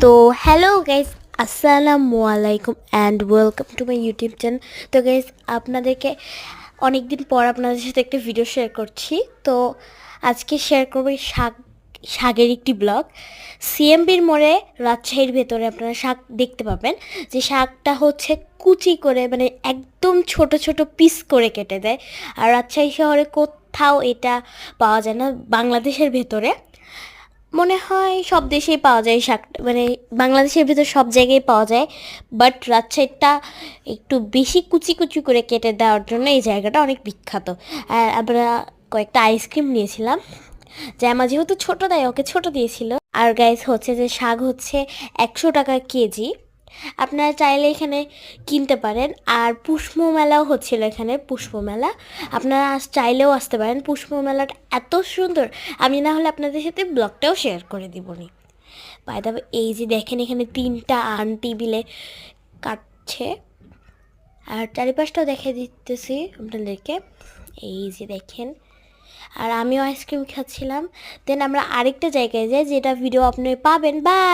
তো hello guys, আসসালামু আলাইকুম and welcome to my YouTube channel. তো গাইজ, আপনাদেরকে অনেক দিন পর আপনাদের সাথে একটা ভিডিও শেয়ার করছি। তো আজকে শেয়ার করবো শাকের একটি ব্লগ। সিএমবির মোড়ে রাজশাহীর ভেতরে আপনারা শাক দেখতে পাবেন, যে শাকটা হচ্ছে কুচি করে, মানে একদম ছোট ছোট পিস করে কেটে দেয়। আর রাজশাহী শহরে কোথাও এটা পাওয়া যায় না। বাংলাদেশের ভেতরে মনে হয় সব দেশেই পাওয়া যায় শাকটা, মানে বাংলাদেশের ভিতর সব জায়গায় পাওয়া যায়, বাট রাজশাহীটা একটু বেশি কুচি কুচি করে কেটে দেওয়ার জন্য এই জায়গাটা অনেক বিখ্যাত। আর আমরা কয়েকটা আইসক্রিম নিয়েছিলাম, জ্যামা যেহেতু ছোটো তাই ওকে ছোটো দিয়েছিল। আর গাইস হচ্ছে যে শাক হচ্ছে 100 টাকা কেজি। আপনারা চাইলে এখানে কিনতে পারেন। আর পুষ্প মেলাও হচ্ছিল এখানে, পুষ্প মেলা আপনারা চাইলেও আসতে পারেন। পুষ্প মেলাটা এত সুন্দর, আমি না হলে আপনাদের সাথে ব্লগটাও শেয়ার করে দিবনি। বাই দ্য ওয়ে, এই যে দেখেন এখানে 3টা আন্টি বিলে কাটছে, আর চারিপাশটাও দেখে দিতেছি আপনাদেরকে। এই যে দেখেন, আর আমিও আইসক্রিম খাচ্ছিলাম। দেন আমরা আরেকটা জায়গায় যাই, যেটা ভিডিও আপনি পাবেন। বাই।